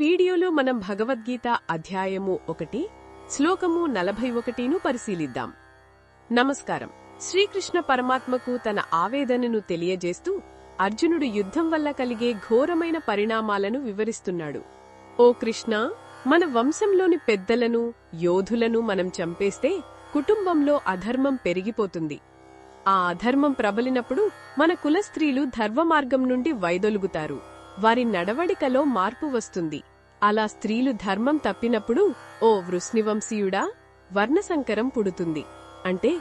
వీడియోలో మనం భగవద్గీత అధ్యాయము 1 శ్లోకము 41ను పరిశీలిద్దాం. నమస్కారం. శ్రీకృష్ణ పరమాత్మకు తన ఆవేదనను తెలియజేస్తూ అర్జునుడు యుద్ధం వల్ల కలిగే ఘోరమైన పరిణామాలను వివరిస్తున్నాడు. ఓ కృష్ణ, మన వంశంలోని పెద్దలను, యోధులను మనం చంపేస్తే కుటుంబంలో అధర్మం పెరిగిపోతుంది. ఆ అధర్మం ప్రబలినప్పుడు మన కులస్త్రీలు ధర్మమార్గం నుండి వైదొలుగుతారు. వారి నడవడికలో మార్పు వస్తుంది. అలా స్త్రీలు ధర్మం తప్పినప్పుడు ఓ వృష్ణివంశీయుడా, వర్ణసంకరం పుడుతుంది. అంటే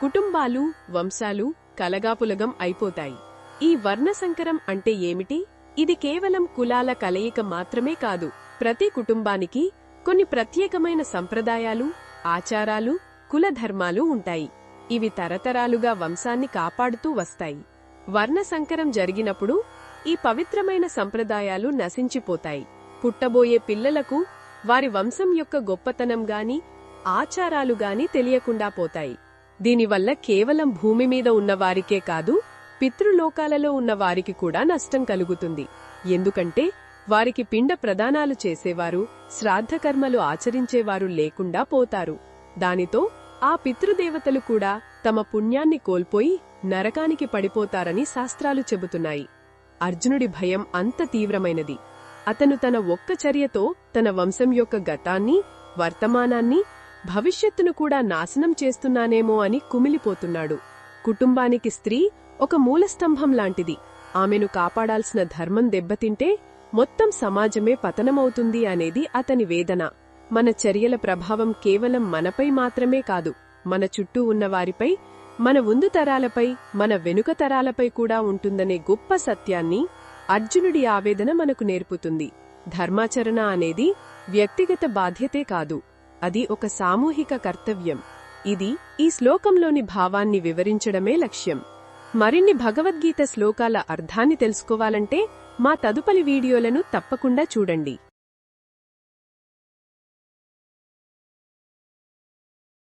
కుటుంబాలు, వంశాలు కలగాపులగం అయిపోతాయి. ఈ వర్ణసంకరం అంటే ఏమిటి? ఇది కేవలం కులాల కలయిక మాత్రమే కాదు. ప్రతి కుటుంబానికి కొన్ని ప్రత్యేకమైన సంప్రదాయాలు, ఆచారాలు, కులధర్మాలు ఉంటాయి. ఇవి తరతరాలుగా వంశాన్ని కాపాడుతూ వస్తాయి. వర్ణసంకరం జరిగినప్పుడు ఈ పవిత్రమైన సంప్రదాయాలు నశించిపోతాయి. పుట్టబోయే పిల్లలకు వారి వంశం యొక్క గొప్పతనం గాని, ఆచారాలు గాని తెలియకుండా పోతాయి. దీనివల్ల కేవలం భూమి మీద ఉన్నవారికే కాదు, పితృలోకాలలో ఉన్నవారికి కూడా నష్టం కలుగుతుంది. ఎందుకంటే వారికి పిండ ప్రదానాలు చేసేవారు, శ్రాద్ధకర్మలు ఆచరించేవారు లేకుండా పోతారు. దానితో ఆ పితృదేవతలు కూడా తమ పుణ్యాన్ని కోల్పోయి నరకానికి పడిపోతారని శాస్త్రాలు చెబుతున్నాయి. అర్జునుడి భయం అంత తీవ్రమైనది. అతను తన ఒక్క చర్యతో తన వంశం యొక్క గతాన్ని, వర్తమానాన్ని, భవిష్యత్తును కూడా నాశనం చేస్తున్నానేమో అని కుమిలిపోతున్నాడు. కుటుంబానికి స్త్రీ ఒక మూలస్తంభం లాంటిది. ఆమెను కాపాడాల్సిన ధర్మం దెబ్బతింటే మొత్తం సమాజమే పతనమవుతుంది అనేది అతని వేదన. మన చర్యల ప్రభావం కేవలం మనపై మాత్రమే కాదు, మన చుట్టూ ఉన్నవారిపై, మన ముందు తరాలపై, మన వెనుక తరాలపై కూడా ఉంటుందనే గొప్ప సత్యాన్ని అర్జునుడి ఆవేదన మనకు నేర్పుతుంది. ధర్మాచరణ అనేది వ్యక్తిగత బాధ్యతే కాదు, అది ఒక సామూహిక కర్తవ్యం. ఇది ఈ శ్లోకంలోని భావాన్ని వివరించడమే లక్ష్యం. మరిన్ని భగవద్గీత శ్లోకాల అర్థాన్ని తెలుసుకోవాలంటే మా తదుపరి వీడియోలను తప్పకుండా చూడండి.